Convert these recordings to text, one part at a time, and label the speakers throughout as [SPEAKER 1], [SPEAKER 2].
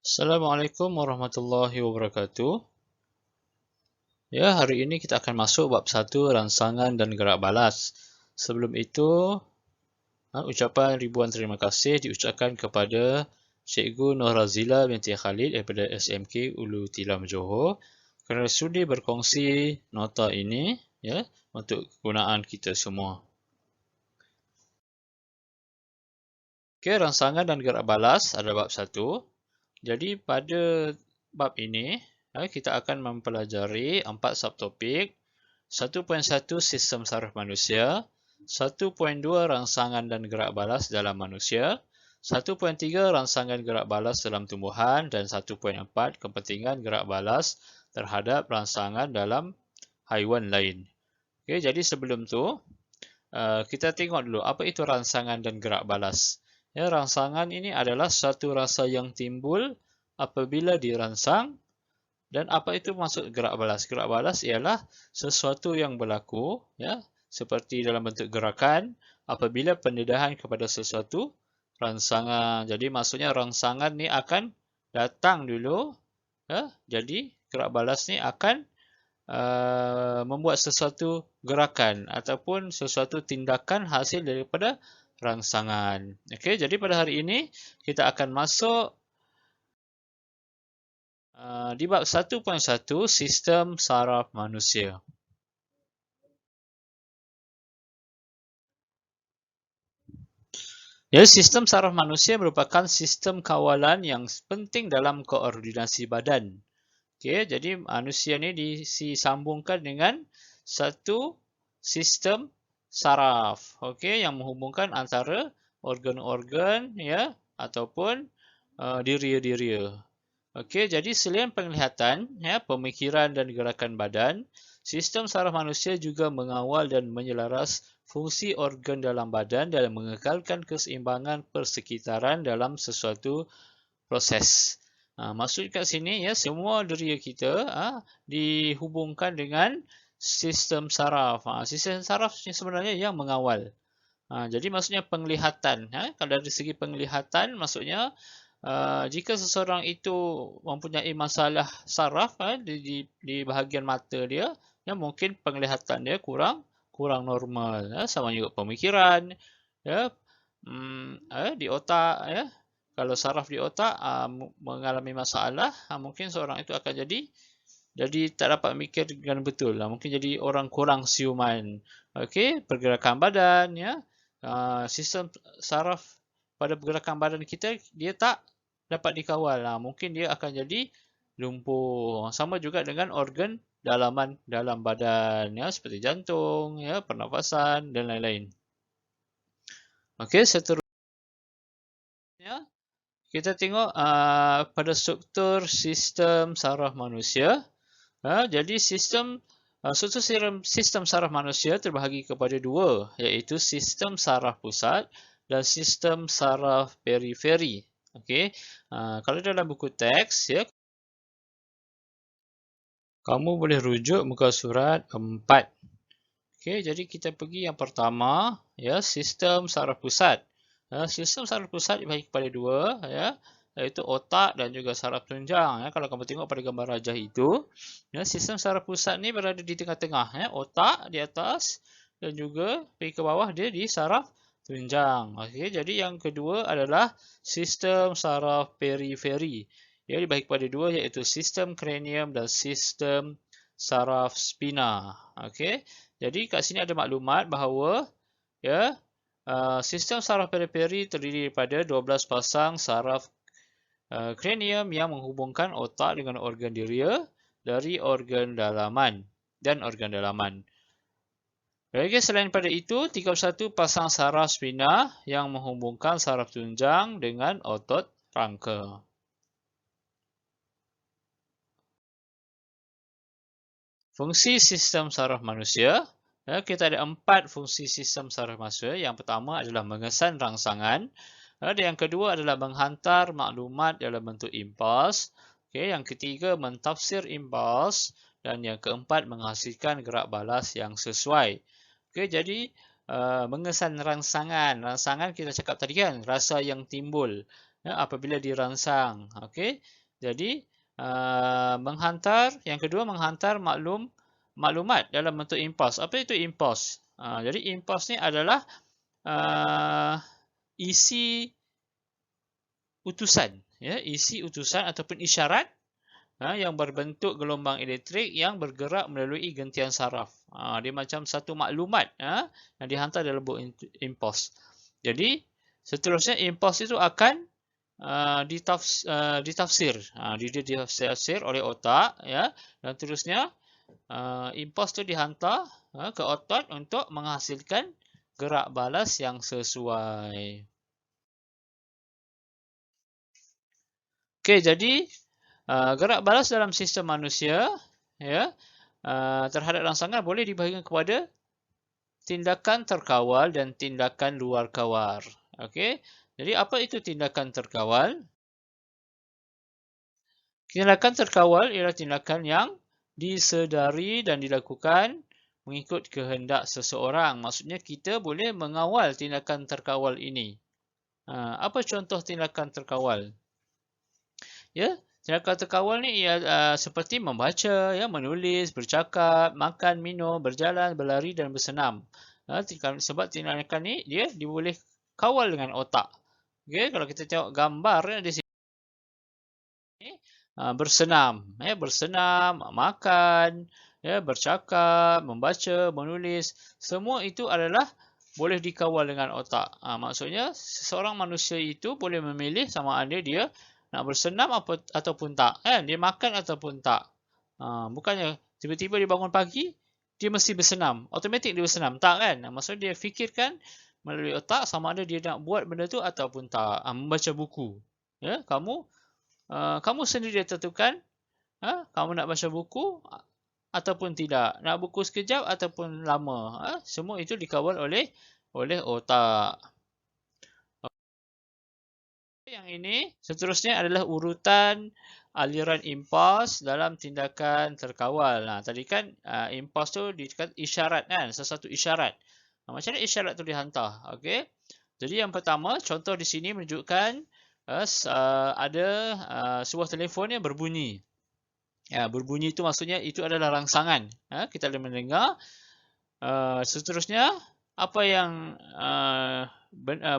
[SPEAKER 1] Assalamualaikum warahmatullahi wabarakatuh. Ya, hari ini kita akan masuk bab 1 rangsangan dan gerak balas. Sebelum itu, ucapan ribuan terima kasih diucapkan kepada Cikgu Nur Razila binti Khalid daripada SMK Ulu Tilam Johor kerana sudi berkongsi nota ini ya untuk kegunaan kita semua. Okey, rangsangan dan gerak balas adalah bab 1. Jadi pada bab ini kita akan mempelajari 4 subtopik. 1.1 Sistem saraf manusia, 1.2 Rangsangan dan gerak balas dalam manusia, 1.3 Rangsangan gerak balas dalam tumbuhan dan 1.4 Kepentingan gerak balas terhadap rangsangan dalam haiwan lain. Okay, jadi sebelum tu, kita tengok dulu apa itu rangsangan dan gerak balas. Ya, rangsangan ini adalah suatu rasa yang timbul apabila dirangsang. Dan apa itu maksud gerak balas? Gerak balas ialah sesuatu yang berlaku ya, seperti dalam bentuk gerakan apabila pendedahan kepada sesuatu rangsangan. Jadi maksudnya rangsangan ni akan datang dulu ya. Jadi gerak balas ni akan membuat sesuatu gerakan ataupun sesuatu tindakan hasil daripada rangsangan. Okey, jadi pada hari ini kita akan masuk di bab 1.1 Sistem Saraf Manusia. Ya, sistem saraf manusia merupakan sistem kawalan yang penting dalam koordinasi badan. Okey, jadi manusia ni disambungkan dengan satu sistem saraf, okey, yang menghubungkan antara organ-organ ya ataupun diri-diri. Okey, jadi selain penglihatan, ya, pemikiran dan gerakan badan, sistem saraf manusia juga mengawal dan menyelaras fungsi organ dalam badan dan mengekalkan keseimbangan persekitaran dalam sesuatu proses. Maksud kat sini ya, semua diri kita dihubungkan dengan sistem saraf. Sistem saraf sebenarnya yang mengawal. Jadi maksudnya penglihatan. Kalau dari segi penglihatan, maksudnya jika seseorang itu mempunyai masalah saraf di bahagian mata dia, ya mungkin penglihatan dia kurang normal. Sama juga pemikiran, ya, di otak, ya. Kalau saraf di otak mengalami masalah, mungkin seorang itu akan jadi tak dapat mikir dengan betul. Mungkin jadi orang kurang siuman. Okey, pergerakan badan, ya. Sistem saraf pada pergerakan badan kita dia tak dapat dikawal. Mungkin dia akan jadi lumpuh. Sama juga dengan organ dalaman dalam badan, ya, seperti jantung, ya, pernafasan dan lain-lain. Okey, seterusnya kita tengok pada struktur sistem saraf manusia. Jadi struktur sistem saraf manusia terbahagi kepada dua, iaitu sistem saraf pusat dan sistem saraf periferi. Okey, kalau dalam buku teks, ya, kamu boleh rujuk muka surat 4. Okey, jadi kita pergi yang pertama, ya, sistem saraf pusat. Sistem saraf pusat dibahagi kepada dua, ya, iaitu otak dan juga saraf tunjang. Ya. Kalau kamu tengok pada gambar rajah itu, ya, sistem saraf pusat ni berada di tengah-tengah. Ya. Otak di atas dan juga pergi ke bawah dia di saraf tunjang. Okey, jadi yang kedua adalah sistem saraf periferi. Ia dibahagi kepada dua, iaitu sistem kranium dan sistem saraf spina. Okey, jadi kat sini ada maklumat bahawa ya, sistem saraf periferi terdiri daripada 12 pasang saraf kranium yang menghubungkan otak dengan organ diria dari organ dalaman dan organ dalaman. Okey, selain pada itu, 31 pasang saraf spina yang menghubungkan saraf tunjang dengan otot rangka. Fungsi sistem saraf manusia. Kita ada 4 fungsi sistem saraf manusia. Yang pertama adalah mengesan rangsangan. Dan yang kedua adalah menghantar maklumat dalam bentuk impuls. Okay, yang ketiga mentafsir impuls. Dan yang keempat menghasilkan gerak balas yang sesuai. Okay, jadi mengesan rangsangan. Rangsangan kita cakap tadi kan, rasa yang timbul. apabila dirangsang. Okey. Jadi menghantar, yang kedua menghantar maklumat dalam bentuk impos. Apa itu impos? Jadi impos ni adalah isi utusan, isi utusan ataupun isyarat yang berbentuk gelombang elektrik yang bergerak melalui gentian saraf. Dia macam satu maklumat yang dihantar dalam bentuk impos. Jadi seterusnya impos itu akan ditafsir. Dia ditafsir oleh otak, dan terusnya impos itu dihantar ke otak untuk menghasilkan gerak balas yang sesuai. Okey, jadi gerak balas dalam sistem manusia terhadap rangsangan boleh dibahagikan kepada tindakan terkawal dan tindakan luar kawal. Okey. Jadi apa itu tindakan terkawal? Tindakan terkawal ialah tindakan yang disedari dan dilakukan mengikut kehendak seseorang. Maksudnya kita boleh mengawal tindakan terkawal ini. Apa contoh tindakan terkawal? Tindakan terkawal ni seperti membaca, menulis, bercakap, makan, minum, berjalan, berlari dan bersenam. Sebab tindakan ni dia boleh kawal dengan otak. Okay? Kalau kita tengok gambar di sini, bersenam, makan, bercakap, membaca, menulis, semua itu adalah boleh dikawal dengan otak. Maksudnya seseorang manusia itu boleh memilih sama ada dia nak bersenam ataupun tak, dia makan ataupun tak. Bukannya tiba-tiba dia bangun pagi, dia mesti bersenam, automatik dia bersenam, tak kan? Maksudnya dia fikirkan melalui otak sama ada dia nak buat benda tu ataupun tak. Membaca buku, kamu sendiri tentukan kamu nak baca buku ataupun tidak, nak buku sekejap ataupun lama. Semua itu dikawal oleh otak. Yang ini seterusnya adalah urutan aliran impuls dalam tindakan terkawal. Tadi kan impuls tu dikatakan isyarat kan, sesuatu isyarat. Macam mana isyarat tu dihantar? Okey. Jadi yang pertama, contoh di sini menunjukkan ada sebuah telefon yang berbunyi. Berbunyi itu maksudnya itu adalah rangsangan. Kita boleh mendengar. Seterusnya apa yang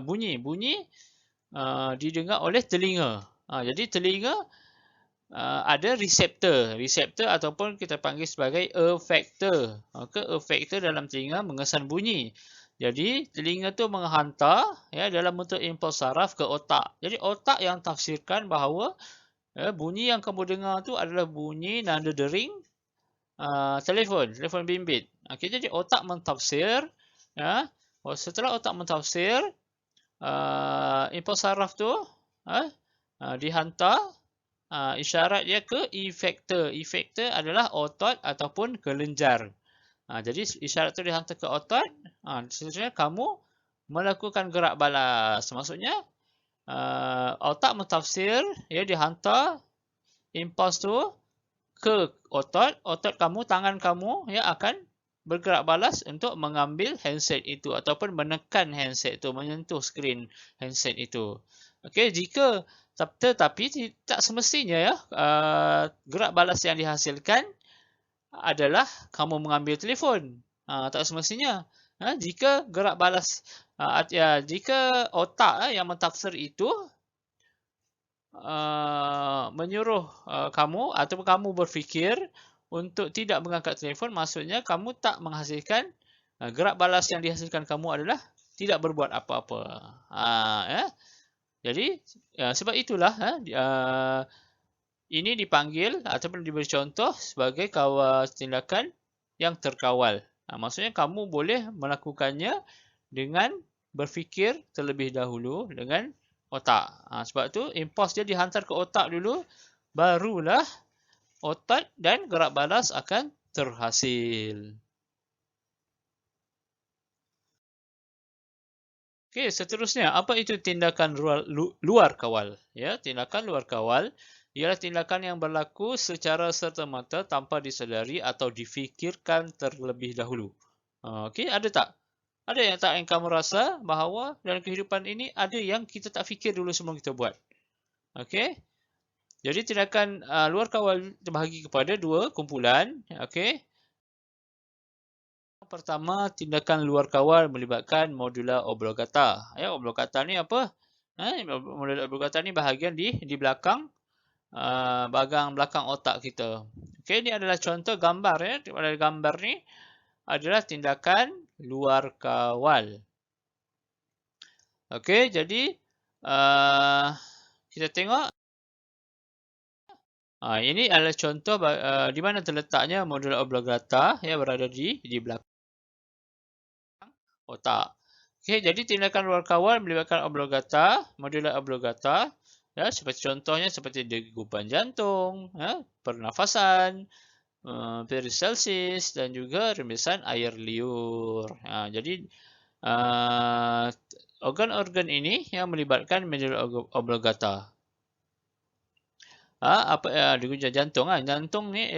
[SPEAKER 1] bunyi didengar oleh telinga. Jadi telinga ada reseptor ataupun kita panggil sebagai effector. Effector dalam telinga mengesan bunyi. Jadi telinga tu menghantar dalam bentuk impuls saraf ke otak. Jadi otak yang tafsirkan bahawa bunyi yang kamu dengar tu adalah bunyi nanda dering telefon bimbit. Okey, jadi otak mentafsir. Setelah otak mentafsir, impuls saraf tu dihantar isyarat dia ke effector. Effector adalah otot ataupun kelenjar. Jadi isyarat tu dihantar ke otot. Seterusnya kamu melakukan gerak balas. Maksudnya otak mentafsir, dihantar impuls tu ke otot. Otot kamu, tangan kamu akan bergerak balas untuk mengambil handset itu ataupun menekan handset itu, menyentuh skrin handset itu. Okey, tetapi tak semestinya gerak balas yang dihasilkan adalah kamu mengambil telefon. Tak semestinya. Jika gerak balas jika otak yang mentafsir itu menyuruh kamu ataupun kamu berfikir untuk tidak mengangkat telefon, maksudnya kamu tak menghasilkan gerak balas yang dihasilkan kamu adalah tidak berbuat apa-apa. Jadi sebab itulah ini dipanggil ataupun diberi contoh sebagai tindakan yang terkawal. Maksudnya kamu boleh melakukannya dengan berfikir terlebih dahulu dengan otak. Sebab tu impuls dia dihantar ke otak dulu, barulah otak dan gerak balas akan terhasil. Okey, seterusnya apa itu tindakan luar kawal? Tindakan luar kawal ialah tindakan yang berlaku secara serta-merta tanpa disedari atau difikirkan terlebih dahulu. Okey, ada tak Ada yang tak yang kamu rasa bahawa dalam kehidupan ini ada yang kita tak fikir dulu sebelum kita buat. Okey. Jadi tindakan luar kawal terbahagi kepada dua kumpulan. Okey. Pertama, tindakan luar kawal melibatkan modula oblongata. Ya, oblongata ni apa? Modula oblongata ni bahagian di belakang bahagian belakang otak kita. Okey, ini adalah contoh gambar ya. Pada gambar ni adalah tindakan luar kawal. Okey, jadi kita tengok ini adalah contoh di mana terletaknya modula oblongata ya, berada di belakang otak. Okey, jadi tindakan luar kawal melibatkan oblongata, modula oblongata ya, seperti contohnya seperti degupan jantung, ya, pernafasan, peristalsis dan juga rembesan air liur. Jadi organ-organ ini yang melibatkan modula oblongata. Degupan jantung. Jantung ni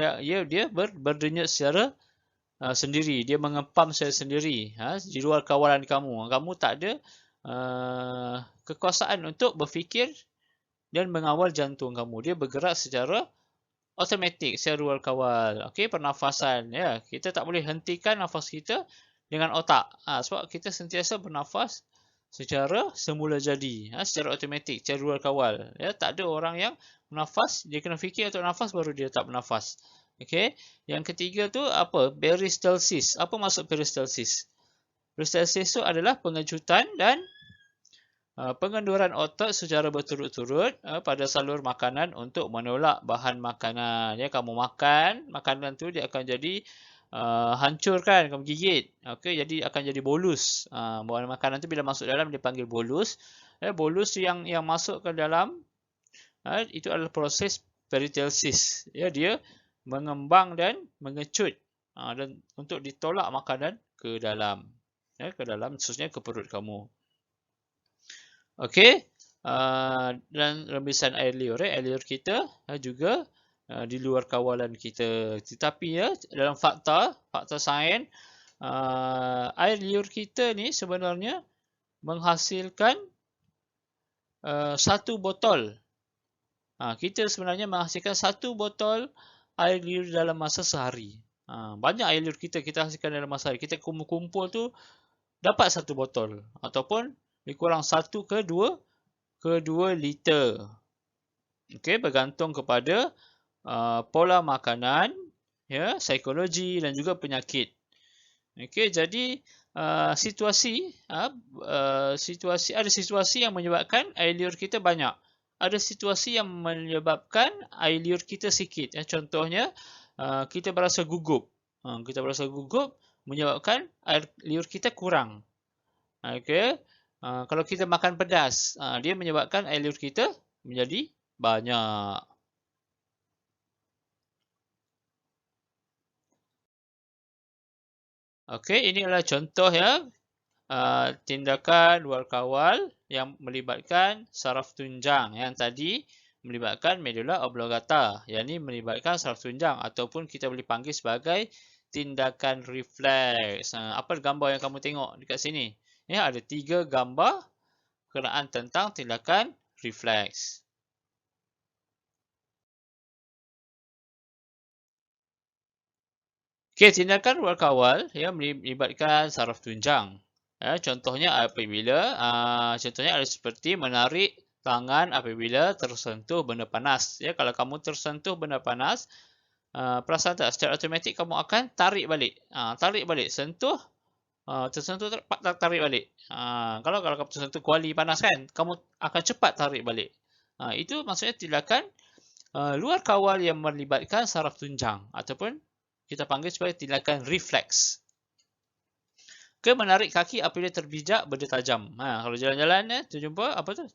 [SPEAKER 1] dia berdenyut secara sendiri. Dia mengepam secara sendiri di luar kawalan kamu. Kamu tak ada kekuasaan untuk berfikir dan mengawal jantung kamu. Dia bergerak secara automatik, secara luar kawal. Okey, pernafasan. Ya, kita tak boleh hentikan nafas kita dengan otak. Sebab kita sentiasa bernafas secara semula jadi, secara automatik, secara luar kawal. Ya, tak ada orang yang bernafas, dia kena fikir untuk nafas baru dia tak bernafas. Okey. Yang ketiga tu apa? Peristalsis. Apa maksud peristalsis? Peristalsis tu adalah pengejutan dan pengenduran otot secara berturut-turut pada salur makanan untuk menolak bahan makanan. Ya, kamu makan, makanan tu dia akan jadi hancur kan, kamu gigit. Okey, jadi akan jadi bolus. Bahan makanan tu bila masuk dalam dia panggil bolus. Bolus yang masuk ke dalam itu adalah proses peristalsis. Ya, dia mengembang dan mengecut dan untuk ditolak makanan ke dalam. Ya, ke dalam khususnya ke perut kamu. Okey. Dan rembesan air liur. Air liur kita juga di luar kawalan kita. Tetapi ya, dalam fakta sains, air liur kita ni sebenarnya menghasilkan 1 botol. Kita sebenarnya menghasilkan 1 botol air liur dalam masa sehari. Banyak air liur kita hasilkan dalam masa sehari. Kita kumpul-kumpul tu dapat 1 botol. Ataupun lebih kurang 1 ke 2 liter. Okey, bergantung kepada pola makanan, ya, psikologi dan juga penyakit. Okey, jadi situasi ada situasi yang menyebabkan air liur kita banyak. Ada situasi yang menyebabkan air liur kita sikit. Contohnya kita berasa gugup. Kita berasa gugup menyebabkan air liur kita kurang. Okey. Kalau kita makan pedas, dia menyebabkan air liur kita menjadi banyak. Okey, ini adalah contoh ya tindakan luar kawal yang melibatkan saraf tunjang. Yang tadi melibatkan medula oblongata. Yang ini melibatkan saraf tunjang ataupun kita boleh panggil sebagai tindakan refleks. Apa gambar yang kamu tengok dekat sini? Ya, ada 3 gambar berkenaan tentang tindakan refleks. Okey, tindakan luar kawal ya melibatkan saraf tunjang. Contohnya apabila contohnya ada seperti menarik tangan apabila tersentuh benda panas. Ya, kalau kamu tersentuh benda panas, perasan tak secara automatik kamu akan tarik balik. Tarik balik, sentuh, tersentuh tarik balik. Kalau kamu tersentuh kuali panas kan, kamu akan cepat tarik balik. Itu maksudnya tindakan luar kawal yang melibatkan saraf tunjang ataupun kita panggil sebagai tindakan refleks. Ke menarik kaki apabila terpijak benda tajam. Kalau jalan-jalan terjumpa apa tu?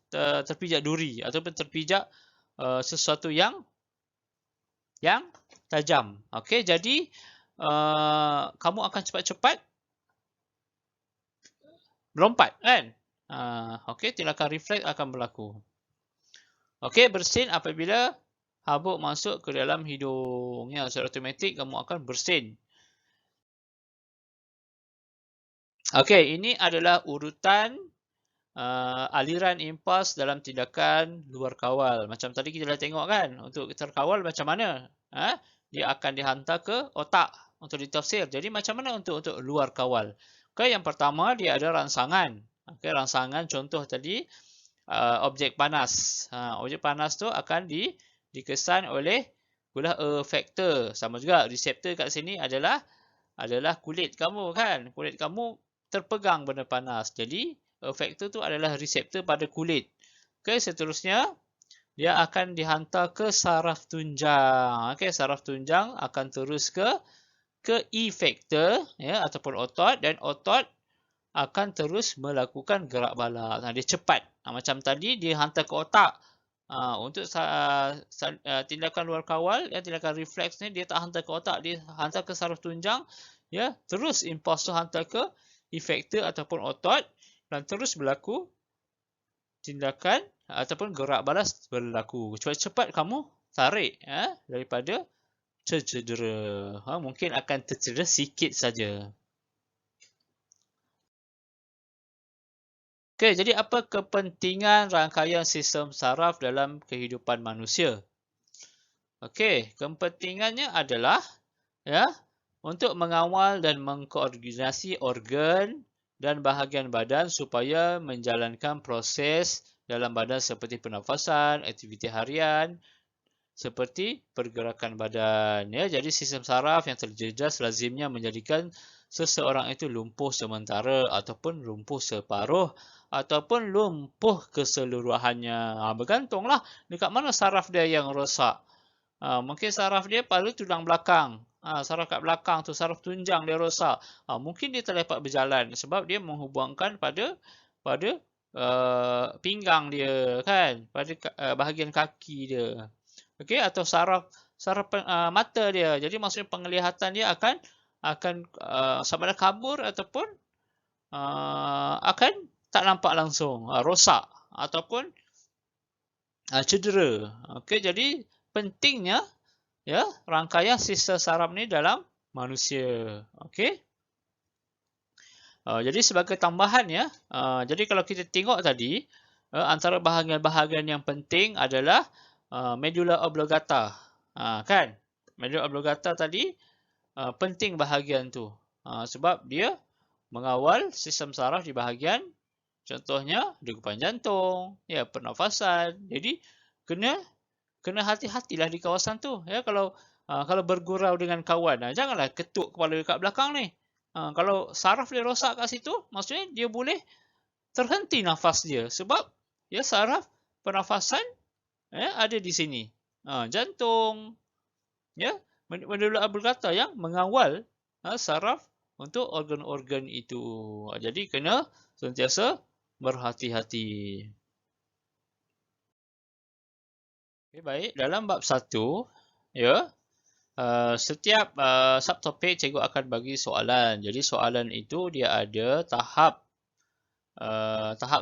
[SPEAKER 1] Terpijak duri ataupun terpijak sesuatu yang tajam. Okey, jadi kamu akan cepat-cepat melompat kan? Okey, tindakan refleks akan berlaku. Okey, bersin apabila habuk masuk ke dalam hidung. Ya, secara automatik kamu akan bersin. Okey, ini adalah urutan aliran impuls dalam tindakan luar kawal. Macam tadi kita dah tengok kan, untuk terkawal macam mana? Dia akan dihantar ke otak untuk ditafsir. Jadi macam mana untuk luar kawal? Okey, yang pertama dia ada rangsangan. Okey, rangsangan contoh tadi objek panas. Objek panas tu akan dikesan oleh gula efektor. Sama juga reseptor kat sini adalah kulit kamu kan. Kulit kamu terpegang benda panas. Jadi efektor tu adalah reseptor pada kulit. Okey, seterusnya dia akan dihantar ke saraf tunjang. Okey, saraf tunjang akan terus ke efektor ya ataupun otot, dan otot akan terus melakukan gerak balas. Dia cepat. Macam tadi dia hantar ke otak. Untuk tindakan luar kawal, tindakan refleks ni dia tak hantar ke otak, dia hantar ke saraf tunjang. Ya, terus impuls tu hantar ke efektor ataupun otot dan terus berlaku tindakan ataupun gerak balas berlaku. Cepat-cepat kamu tarik daripada tercedera. Mungkin akan tercedera sikit saja. Okey, jadi apa kepentingan rangkaian sistem saraf dalam kehidupan manusia? Okey, kepentingannya adalah ya untuk mengawal dan mengkoordinasi organ dan bahagian badan supaya menjalankan proses dalam badan seperti pernafasan, aktiviti harian, seperti pergerakan badan. Ya, jadi sistem saraf yang terjejas lazimnya menjadikan seseorang itu lumpuh sementara ataupun lumpuh separuh ataupun lumpuh keseluruhannya. Bergantunglah dekat mana saraf dia yang rosak. Mungkin saraf dia pada tulang belakang. Saraf kat belakang tu, saraf tunjang dia rosak. Mungkin dia tak dapat berjalan sebab dia menghubungkan pada pinggang dia kan, pada bahagian kaki dia. Okey, atau saraf mata dia. Jadi maksudnya penglihatan dia akan sama ada kabur ataupun akan tak nampak langsung, rosak ataupun cedera. Okey, jadi pentingnya ya rangkaian sistem saraf ni dalam manusia. Okey. Jadi sebagai tambahan ya, jadi kalau kita tengok tadi, antara bahagian-bahagian yang penting adalah medulla oblongata. Kan? Medulla oblongata tadi penting bahagian tu. Sebab dia mengawal sistem saraf di bahagian, contohnya degupan jantung, ya pernafasan. Jadi kena hati-hatilah di kawasan tu. Ya, kalau bergurau dengan kawan, janganlah ketuk kepala dekat belakang ni. Kalau saraf dia rosak kat situ, maksudnya dia boleh terhenti nafas dia sebab ya saraf pernafasan ada di sini. Jantung, ya, medulla oblongata yang mengawal saraf untuk organ-organ itu. Jadi kena sentiasa berhati-hati. Okay, baik, dalam bab 1, ya, setiap subtopik cikgu akan bagi soalan. Jadi soalan itu dia ada tahap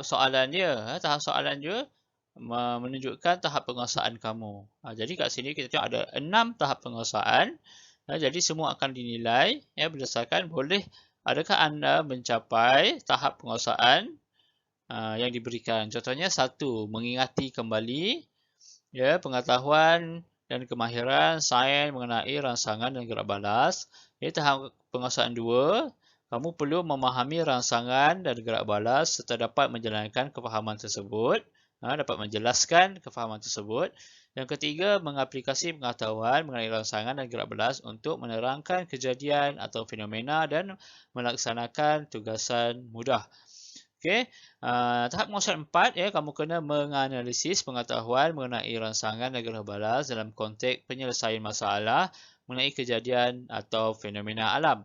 [SPEAKER 1] soalan dia. Tahap soalan dia menunjukkan tahap penguasaan kamu. Jadi kat sini kita tengok ada 6 tahap penguasaan. Jadi semua akan dinilai berdasarkan adakah anda mencapai tahap penguasaan yang diberikan. Contohnya 1, mengingati kembali pengetahuan dan kemahiran sains mengenai rangsangan dan gerak balas. Tahap penguasaan 2, kamu perlu memahami rangsangan dan gerak balas serta dapat menjalankan kefahaman tersebut. Dapat menjelaskan kefahaman tersebut. Yang ketiga, mengaplikasi pengetahuan mengenai rangsangan dan gerak balas untuk menerangkan kejadian atau fenomena dan melaksanakan tugasan mudah. Okey, tahap penguasaan 4, kamu kena menganalisis pengetahuan mengenai rangsangan dan gerak balas dalam konteks penyelesaian masalah mengenai kejadian atau fenomena alam.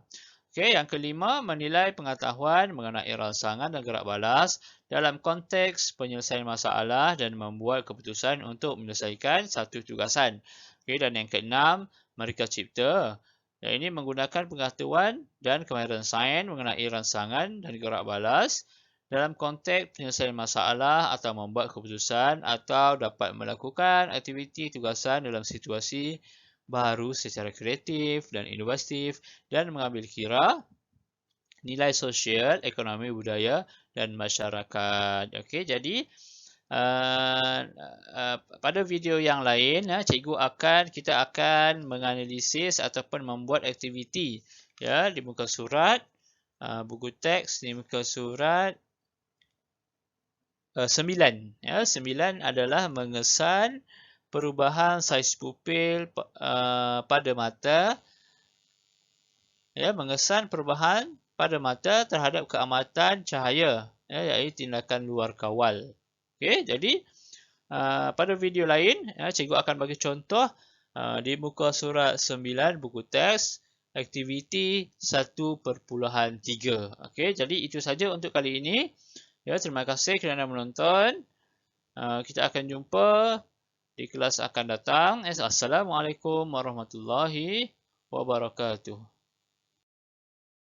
[SPEAKER 1] Okey, yang kelima, menilai pengetahuan mengenai rangsangan dan gerak balas dalam konteks penyelesaian masalah dan membuat keputusan untuk menyelesaikan satu tugasan. Okey, dan yang keenam, mereka cipta. Dan ini menggunakan pengetahuan dan kemahiran sains mengenai rangsangan dan gerak balas dalam konteks penyelesaian masalah atau membuat keputusan atau dapat melakukan aktiviti tugasan dalam situasi baru secara kreatif dan inovatif dan mengambil kira nilai sosial, ekonomi, budaya dan masyarakat. Okey, jadi pada video yang lain, kita akan menganalisis ataupun membuat aktiviti di muka surat, buku teks di muka surat 9. 9 adalah mengesan perubahan saiz pupil pada mata, mengesan perubahan pada mata terhadap keamatan cahaya, iaitu tindakan luar kawal. Okey, jadi pada video lain, cikgu akan bagi contoh di muka surat 9 buku teks, aktiviti 1.3. Okey, jadi itu saja untuk kali ini. Terima kasih kerana menonton. Kita akan jumpa di kelas akan datang. Assalamualaikum warahmatullahi wabarakatuh.